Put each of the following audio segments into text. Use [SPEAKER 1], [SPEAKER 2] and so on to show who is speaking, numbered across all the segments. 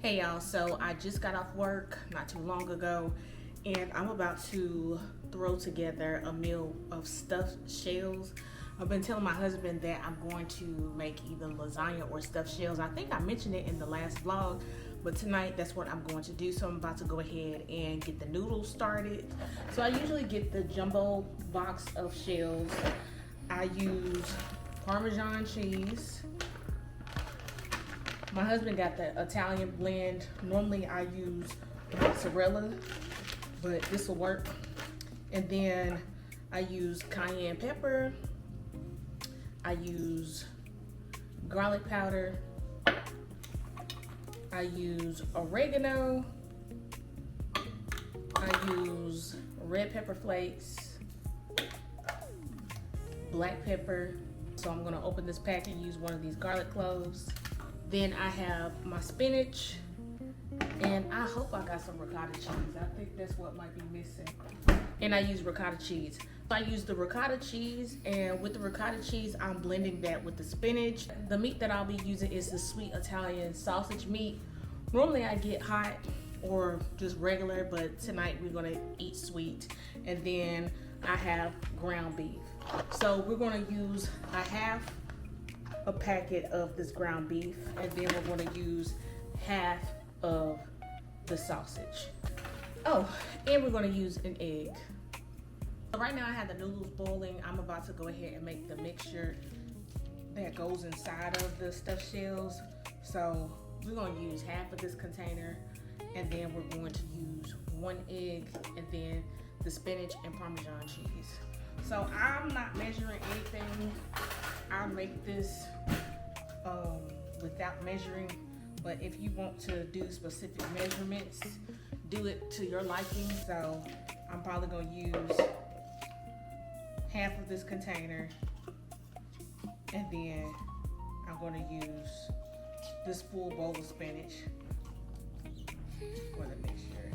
[SPEAKER 1] Hey y'all, so I just got off work not too long ago and I'm about to throw together a meal of stuffed shells. I've been telling my husband that I'm going to make either lasagna or stuffed shells. I think I mentioned it in the last vlog, but tonight that's what I'm going to do. So I'm about to go ahead and get the noodles started. So I usually get the jumbo box of shells. I use Parmesan cheese. My husband got the Italian blend. Normally I use mozzarella, but this will work. And then I use cayenne pepper. I use garlic powder. I use oregano. I use red pepper flakes, black pepper. So I'm gonna open this pack and use one of these garlic cloves. Then I have my spinach, and I hope I got some ricotta cheese. I think that's what might be missing. And I use ricotta cheese. So I use the ricotta cheese, and with the ricotta cheese, I'm blending that with the spinach. The meat that I'll be using is the sweet Italian sausage meat. Normally I get hot or just regular, but tonight we're gonna eat sweet. And then I have ground beef. So we're gonna use a packet of this ground beef, and then we're going to use half of the sausage. Oh, and we're going to use an egg. So right now I have the noodles boiling. I'm about to go ahead and make the mixture that goes inside of the stuffed shells. So we're going to use half of this container, and then we're going to use one egg, and then the spinach and Parmesan cheese. So I'm not measuring anything. I'll make this without measuring, but if you want to do specific measurements, do it to your liking. So I'm probably going to use half of this container, and then I'm going to use this full bowl of spinach for the mixture.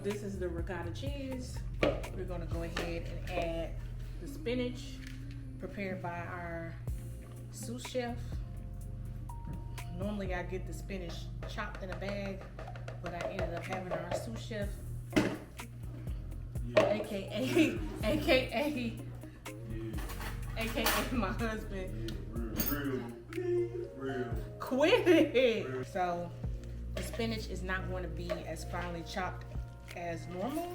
[SPEAKER 1] This is the ricotta cheese. We're going to go ahead and add the spinach prepared by our sous chef. Normally I get the spinach chopped in a bag, but I ended up having our sous chef, aka my husband. Real. Quit it. So the spinach is not going to be as finely chopped as normal,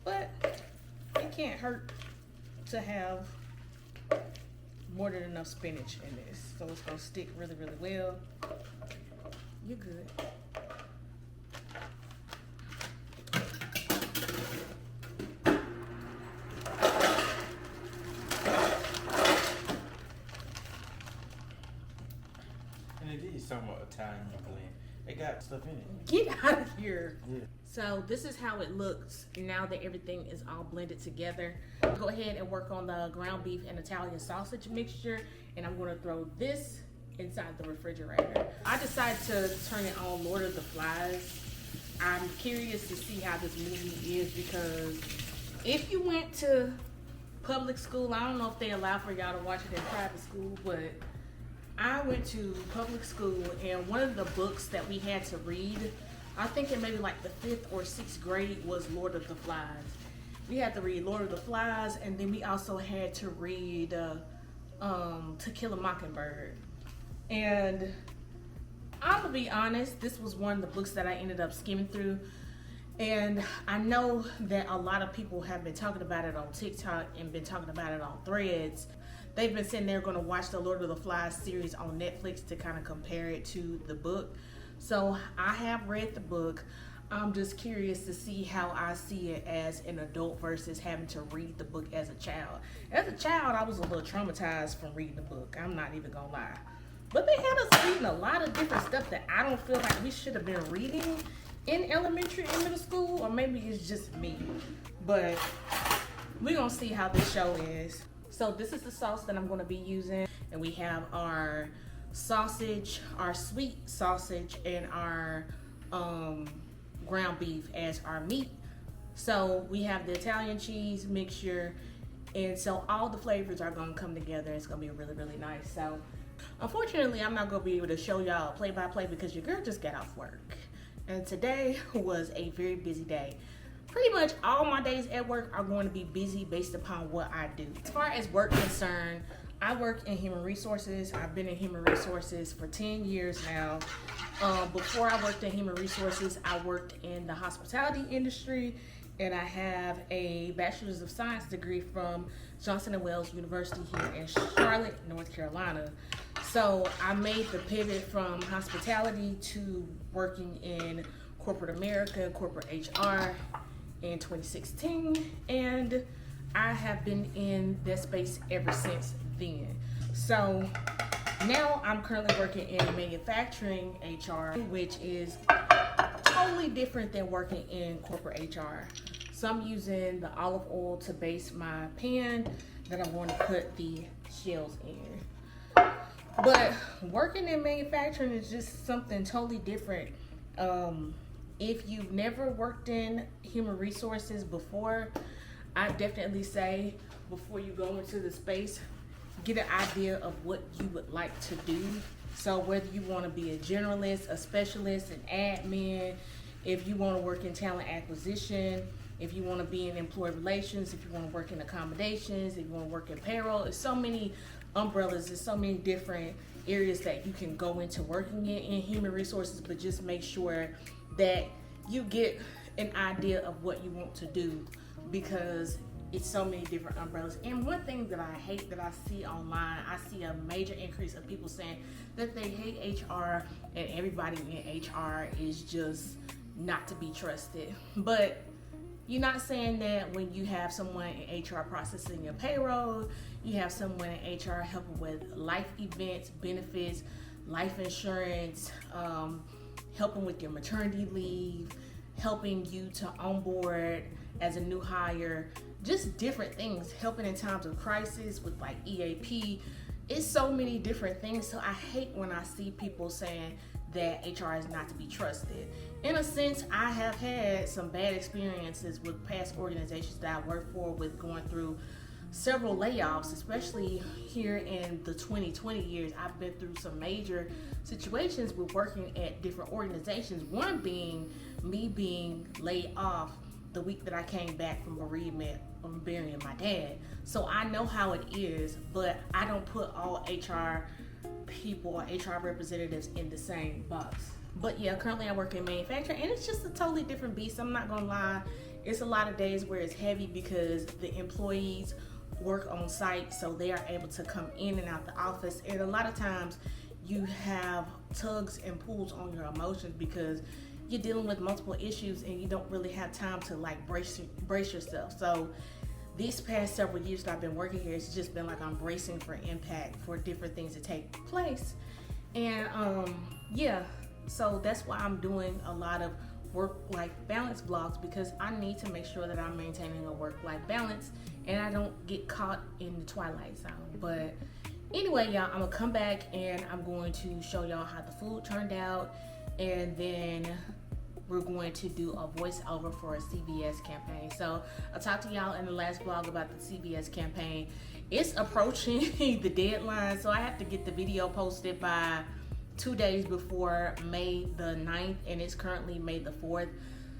[SPEAKER 1] but it can't hurt to have more than enough spinach in this. So it's gonna stick really, really well. You're good.
[SPEAKER 2] And it is somewhat Italian blend. It got stuff in it.
[SPEAKER 1] Get out of here.
[SPEAKER 2] Yeah.
[SPEAKER 1] So this is how it looks now that everything is all blended together. Go ahead and work on the ground beef and Italian sausage mixture, and I'm gonna throw this inside the refrigerator. I decided to turn it on Lord of the Flies. I'm curious to see how this movie is, because if you went to public school, I don't know if they allow for y'all to watch it in private school, but I went to public school, and one of the books that we had to read, I think in maybe like the 5th or 6th grade, was Lord of the Flies. We had to read Lord of the Flies, and then we also had to read To Kill a Mockingbird. And I'm gonna be honest, this was one of the books that I ended up skimming through. And I know that a lot of people have been talking about it on TikTok and been talking about it on Threads. They've been sitting there gonna watch the Lord of the Flies series on Netflix to kind of compare it to the book. So I have read the book. I'm just curious to see how I see it as an adult versus having to read the book as a child. As a child, I was a little traumatized from reading the book. I'm not even gonna lie. But they had us reading a lot of different stuff that I don't feel like we should have been reading in elementary and middle school, or maybe it's just me. But we're gonna see how this show is. So this is the sauce that I'm gonna be using, and we have our sausage, our sweet sausage, and our ground beef as our meat. So we have the Italian cheese mixture, and so all the flavors are gonna come together. It's gonna be really, really nice. So Unfortunately, I'm not going to be able to show y'all play by play because your girl just got off work. And today was a very busy day. Pretty much all my days at work are going to be busy based upon what I do. As far as work concerned, I work in human resources. I've been in human resources for 10 years now. Before I worked in human resources, I worked in the hospitality industry, and I have a Bachelor's of Science degree from Johnson & Wales University here in Charlotte, North Carolina. So I made the pivot from hospitality to working in corporate America, corporate HR in 2016, and I have been in that space ever since then. So now I'm currently working in manufacturing HR, which is totally different than working in corporate HR. So I'm using the olive oil to base my pan that I'm going to put the shells in. But working in manufacturing is just something totally different. If you've never worked in human resources before, I definitely say before you go into the space, get an idea of what you would like to do. So whether you want to be a generalist, a specialist, an admin, if you want to work in talent acquisition, if you want to be in employee relations, if you want to work in accommodations, if you want to work in payroll, there's so many umbrellas, there's so many different areas that you can go into working in human resources, but just make sure that you get an idea of what you want to do, because it's so many different umbrellas. And one thing that I hate that I see online, I see a major increase of people saying that they hate HR and everybody in HR is just not to be trusted. But you're not saying that when you have someone in HR processing your payroll, you have someone in HR helping with life events, benefits, life insurance, helping with your maternity leave, helping you to onboard as a new hire, just different things, helping in times of crisis with like EAP. It's so many different things. So I hate when I see people saying that HR is not to be trusted. In a sense, I have had some bad experiences with past organizations that I worked for with going through several layoffs, especially here in the 2020 years. I've been through some major situations with working at different organizations, one being me being laid off the week that I came back from bereavement from burying my dad. So I know how it is, but I don't put all HR people or HR representatives in the same box. But yeah, currently I work in manufacturing, and it's just a totally different beast. I'm not gonna lie, it's a lot of days where it's heavy because the employees work on site, so they are able to come in and out the office, and a lot of times you have tugs and pulls on your emotions because you're dealing with multiple issues and you don't really have time to like brace yourself. So these past several years that I've been working here, it's just been like I'm bracing for impact, for different things to take place. And yeah, so that's why I'm doing a lot of work-life balance vlogs, because I need to make sure that I'm maintaining a work-life balance and I don't get caught in the twilight zone. But anyway, y'all, I'm gonna come back and I'm going to show y'all how the food turned out, and then we're going to do a voiceover for a CVS campaign. So I'll talk to y'all in the last vlog about the CVS campaign. It's approaching the deadline, so I have to get the video posted by 2 days before May the 9th, and it's currently May the 4th.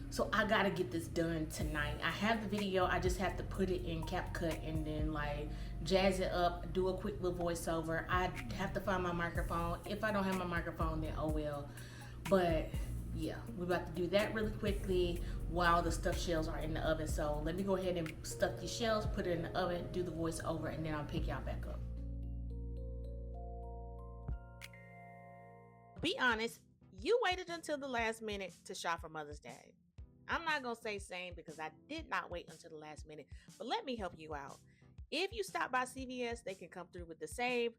[SPEAKER 1] So I gotta get this done tonight. I have the video, I just have to put it in CapCut and then like jazz it up, do a quick little voiceover. I have to find my microphone. If I don't have my microphone, then oh well. But yeah, we're about to do that really quickly while the stuffed shells are in the oven. So let me go ahead and stuff these shells, put it in the oven, do the voiceover, and then I'll pick y'all back up. Be honest, you waited until the last minute to shop for Mother's Day. I'm not gonna say same because I did not wait until the last minute, but let me help you out. If you stop by CVS, they can come through with the save.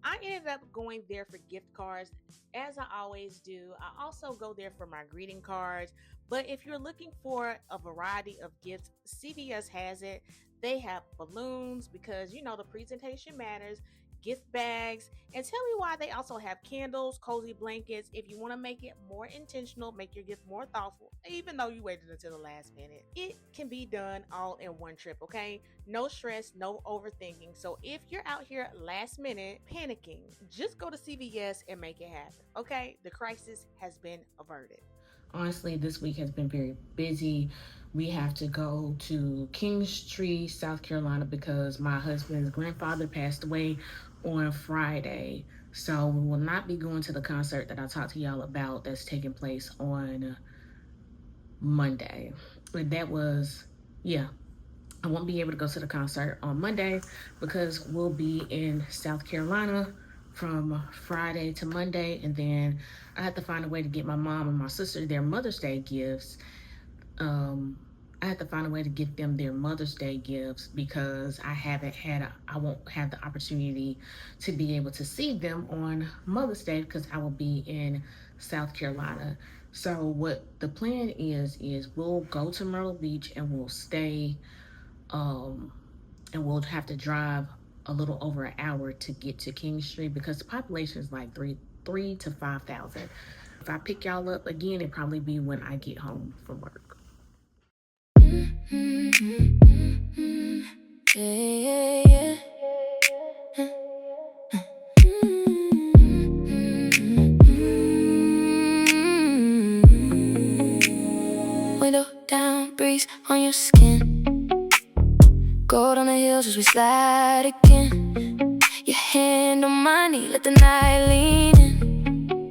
[SPEAKER 1] I ended up going there for gift cards, as I always do. I also go there for my greeting cards, but if you're looking for a variety of gifts, CVS has it. They have balloons because, you know, the presentation matters. gift bags, and tell me why they also have candles, cozy blankets. If you want to make it more intentional, make your gift more thoughtful, even though you waited until the last minute, it can be done all in one trip, okay? No stress, no overthinking. So if you're out here last minute panicking, just go to CVS and make it happen, okay? The crisis has been averted. Honestly, this week has been very busy. We have to go to Linktree, South Carolina, because my husband's grandfather passed away on Friday. So we will not be going to the concert that I talked to y'all about that's taking place on Monday. But that was, yeah, I won't be able to go to the concert on Monday because we'll be in South Carolina from Friday to Monday, and then I have to find a way to get my mom and my sister their Mother's Day gifts. I have to find a way to get them their Mother's Day gifts because I won't have the opportunity to be able to see them on Mother's Day because I will be in South Carolina. So what the plan is we'll go to Myrtle Beach and we'll stay, and we'll have to drive a little over an hour to get to Linktree because the population is like 3 to 5,000. If I pick y'all up again, it'll probably be when I get home from work.
[SPEAKER 3] Window down, breeze on your skin. Gold on the hills as we slide again. Your hand on my knee, let the night lean in.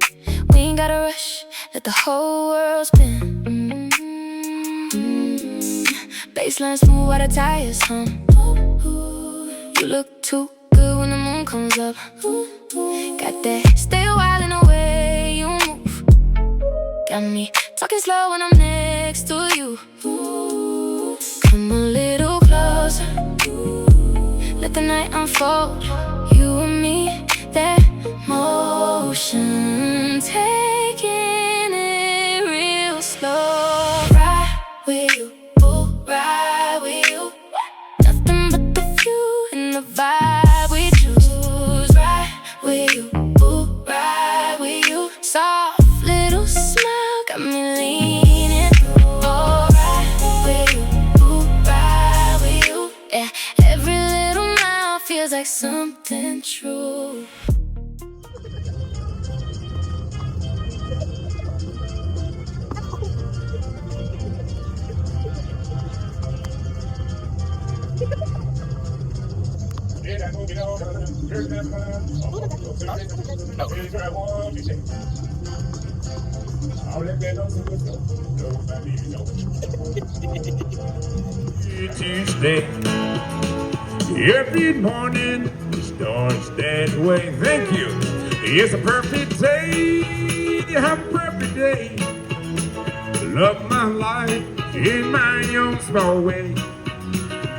[SPEAKER 3] We ain't gotta rush, let the whole world spin. Baseline smooth while the tires hum. You look too good when the moon comes up. Got that stay a while in the way you move. Got me talking slow when I'm next to you. Come a little closer, let the night unfold. You and me, that motion, taking it real slow. Ride with you, ooh, ride with you. Nothing but the view and the vibe we choose. Ride with you, ooh, ride with you. Soft little smile got me leaning. Oh, ride with you, ooh, ride with you. Yeah, every little mile feels like something true.
[SPEAKER 4] Tuesday, every morning starts that way. Thank you. It's a perfect day. Have a perfect day. Love my life in my own small way.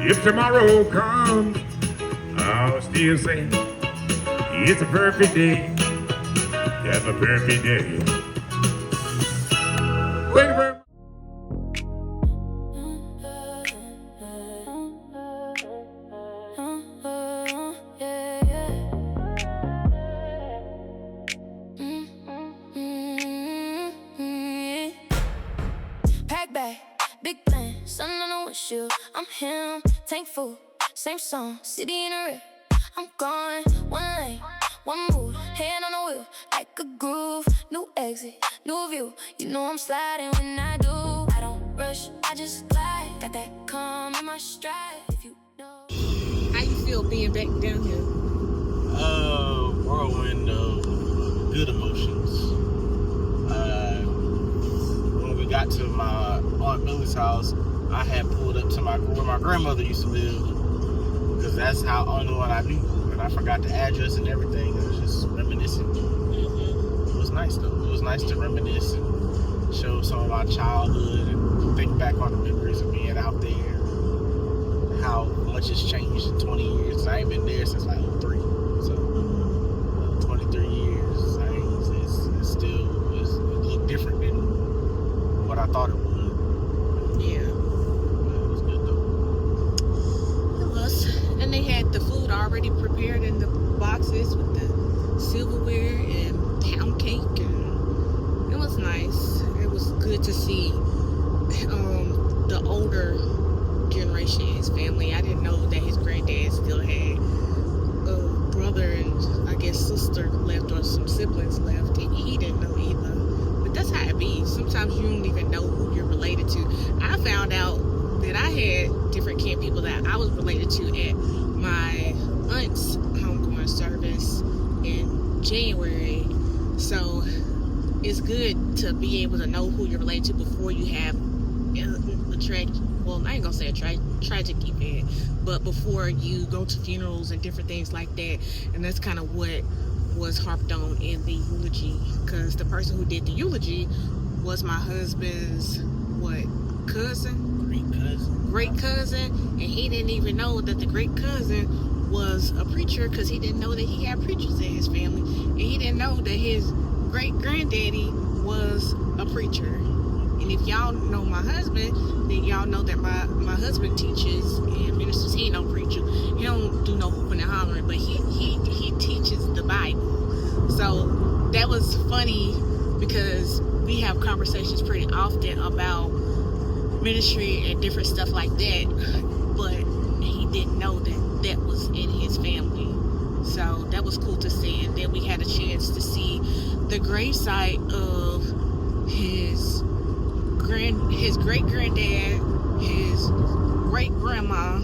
[SPEAKER 4] If tomorrow comes, I'll still say it's a perfect day. Have a perfect day. Thank you very much.
[SPEAKER 3] Pack bag, big plan, sun on the windshield. I'm him, tank full, same song, city in a rip. I'm gone, one lane, one move, hand on the wheel, like a groove. New exit, new view, you know I'm sliding when I do. I don't rush, I just glide, got that calm in my stride. If you know.
[SPEAKER 1] How you feel being back down here?
[SPEAKER 2] Whirlwind of good emotions. When we got to my Aunt Millie's house, I had pulled up to where my grandmother used to live, because that's how only one I knew, and I forgot the address and everything. It was just reminiscing. It was nice though. It was nice to reminisce and show some of my childhood and think back on the memories of being out there. How much has changed in 20 years. I ain't been there since like 03. So 23 years. It's still a little different than what I thought it would.
[SPEAKER 1] Yeah.
[SPEAKER 2] But it was good though.
[SPEAKER 1] It was. And they had the food already prepared in the
[SPEAKER 5] boxes with the silverware and pound cake, and it was nice. It was good to see the older generation, his family. I didn't know that his granddad still had a brother and I guess sister left, or some siblings left, and he didn't know either. But that's how it be. Sometimes you don't even know who you're related to. I found out that I had different kin people that I was related to at my aunt's homegoing service in January. So it's good to be able to know who you're related to before you have a tragic, well, I ain't gonna say a tragic event, but before you go to funerals and different things like that. And that's kind of what was harped on in the eulogy, because the person who did the eulogy was my husband's cousin? Great cousin, and he didn't even know that the great cousin was a preacher, because he didn't know that he had preachers in his family, and he didn't know that his great granddaddy was a preacher. And if y'all know my husband, then y'all know that my husband teaches and ministers. He ain't no preacher. He don't do no hooping and hollering, but he teaches the Bible. So that was funny, because we have conversations pretty often about ministry and different stuff like that, but he didn't know that that was in his family. So that was cool to see. And then we had a chance to see the gravesite of his great granddad, his great grandma,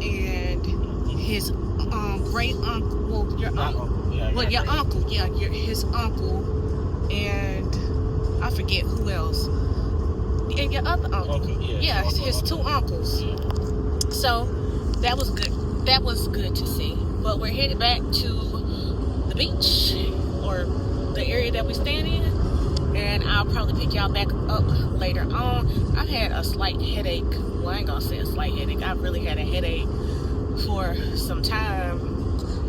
[SPEAKER 5] and his great uncle. Well, your uncle. Your uncle. Yeah, his uncle, and I forget who else. And your other uncle. Yeah, his two uncles. So that was good. That was good to see. But we're headed back to the beach, or the area that we stand in, and I'll probably pick y'all back up later on. I've had a slight headache. Well, I ain't gonna say a slight headache. I've really had a headache for some time,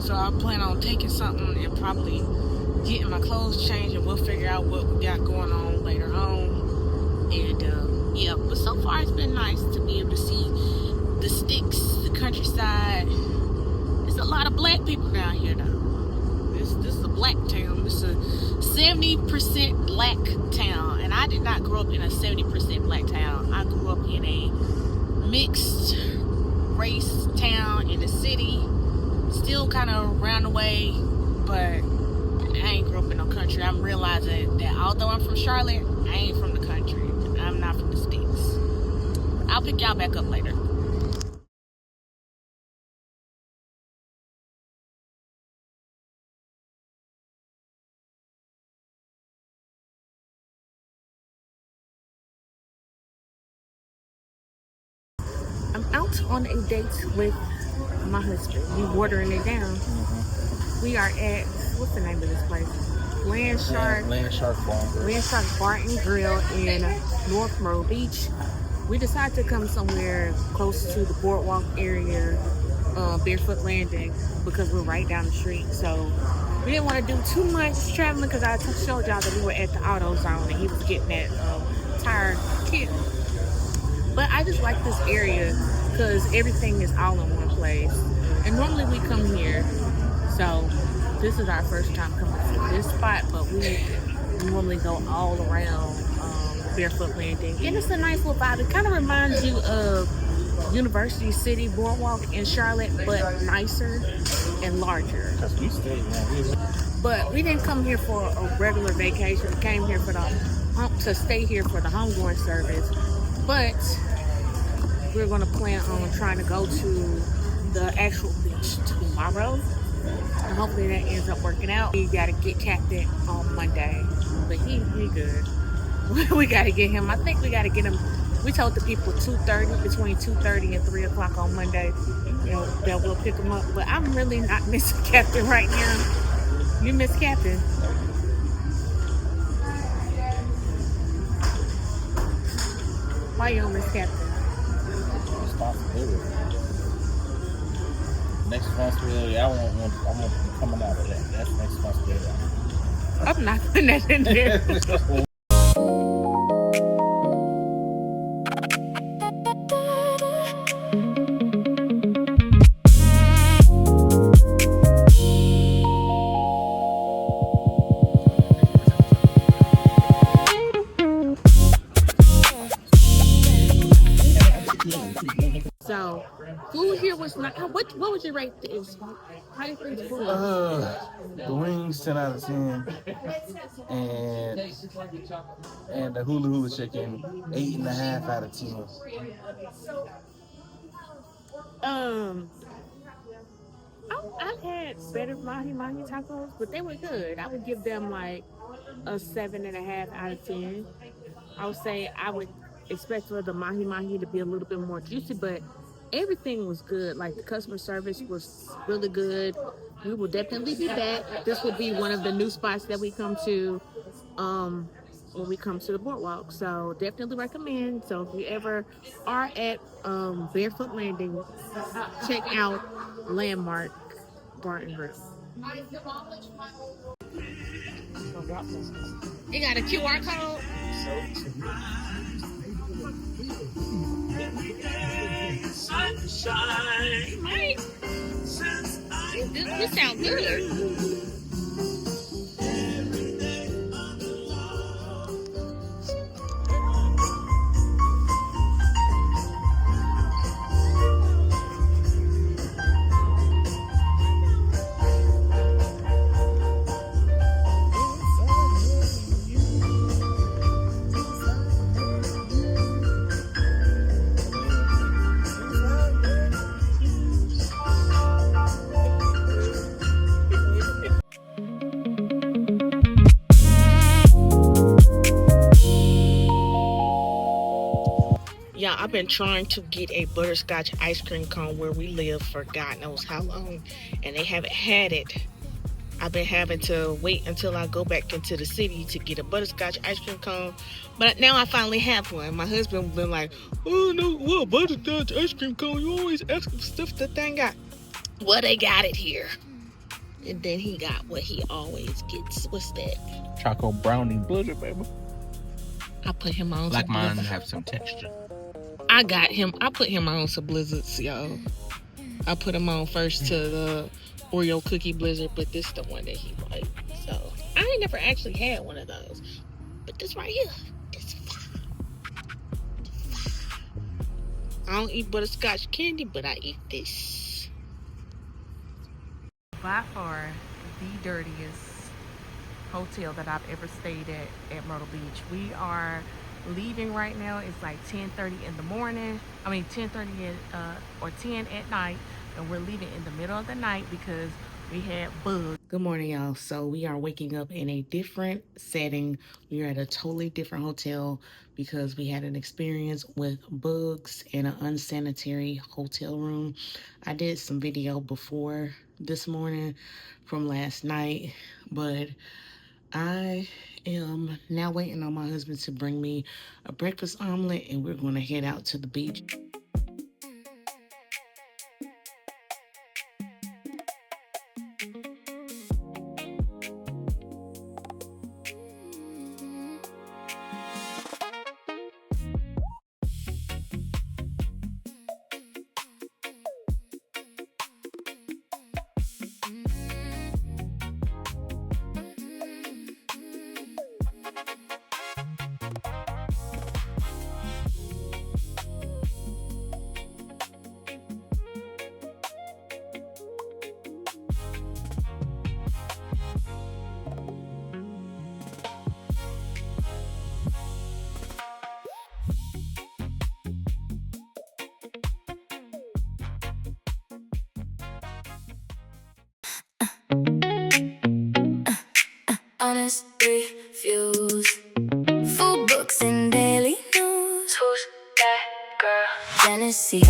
[SPEAKER 5] so I plan on taking something and probably getting my clothes changed, and we'll figure out what we got going on later on. And yeah, but so far it's been nice to be able to see the sticks, the countryside. There's a lot of black people down here though. This is a black town. This is a 70% black town, and I did not grow up in a 70% black town. I grew up in a mixed race town in the city, still kind of around the way, but I ain't grew up in no country. I'm realizing that although I'm from Charlotte, I ain't from the country. I'm not from the sticks. I'll pick y'all back up later. I'm out on a date with my husband. We watering it down. We are at, what's the name of this place? Landshark Bar and Grill in North Myrtle Beach. We decided to come somewhere close to the boardwalk area, Barefoot Landing, because we're right down the street. So we didn't want to do too much traveling, because I showed y'all that we were at the AutoZone and he was getting that tire kit. But I just like this area because everything is all in one place. And normally we come here, so this is our first time coming to this spot, but we normally go all around Barefoot Landing. And it's a nice little vibe. It kind of reminds you of University City Boardwalk in Charlotte, but nicer and larger. But we didn't come here for a regular vacation. We came here for to stay here for the homegoing service. But we're going to plan on trying to go to the actual beach tomorrow. And hopefully that ends up working out. We got to get Captain on Monday. But he good. We got to get him. I think we got to get him. We told the people 2:30, between 2:30 and 3 o'clock on Monday, that we'll pick him up. But I'm really not missing Captain right now. You miss Captain? Why you don't miss Captain?
[SPEAKER 2] Responsibility. Next responsibility, I want coming out of that. That's next responsibility.
[SPEAKER 5] I'm not putting that in there. So, food here was not. What would you rate this? How do you think the food?
[SPEAKER 2] The wings 10 out of 10, and the hula hula chicken 8.5 out of 10.
[SPEAKER 5] I've had better mahi mahi tacos, but they were good. I would give them like a 7.5 out of 10. I would say I would expect for the mahi mahi to be a little bit more juicy, but everything was good. Like the customer service was really good. We will definitely be back. This will be one of the new spots that we come to when we come to the boardwalk. So definitely recommend. So if you ever are at Barefoot Landing, check out Landmark Bar and Grill. It got a QR code. Sunshine. Right. This sounds good. Yeah, I've been trying to get a butterscotch ice cream cone where we live for God knows how long, and they haven't had it. I've been having to wait until I go back into the city to get a butterscotch ice cream cone, but now I finally have one. My husband been like, "Oh no, what butterscotch ice cream cone? You always ask for stuff that they ain't got." Well, they got it here, and then he got what he always gets. What's that?
[SPEAKER 2] Choco brownie blizzard, baby.
[SPEAKER 5] I put him on.
[SPEAKER 2] Like mine have some texture.
[SPEAKER 5] I put him on some blizzards, y'all. I put him on first to the Oreo cookie blizzard, but this is the one that he liked. So I ain't never actually had one of those. But this right here, this fire. I don't eat butterscotch candy, but I eat this.
[SPEAKER 1] By far the dirtiest hotel that I've ever stayed at Myrtle Beach. We are leaving right now. It's like 10:30 in the morning. 10:30 or 10 at night, and we're leaving in the middle of the night because we had bugs. Good morning, y'all. So we are waking up in a different setting. We are at a totally different hotel because we had an experience with bugs in an unsanitary hotel room. I did some video before this morning from last night, but I am now waiting on my husband to bring me a breakfast omelet, and we're going to head out to the beach.
[SPEAKER 3] Honest reviews, food books and daily news. Who's that girl? Genesee.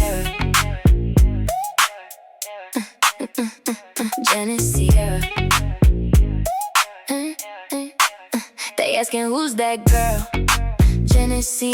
[SPEAKER 3] Genesee. They asking who's that girl? Genesee.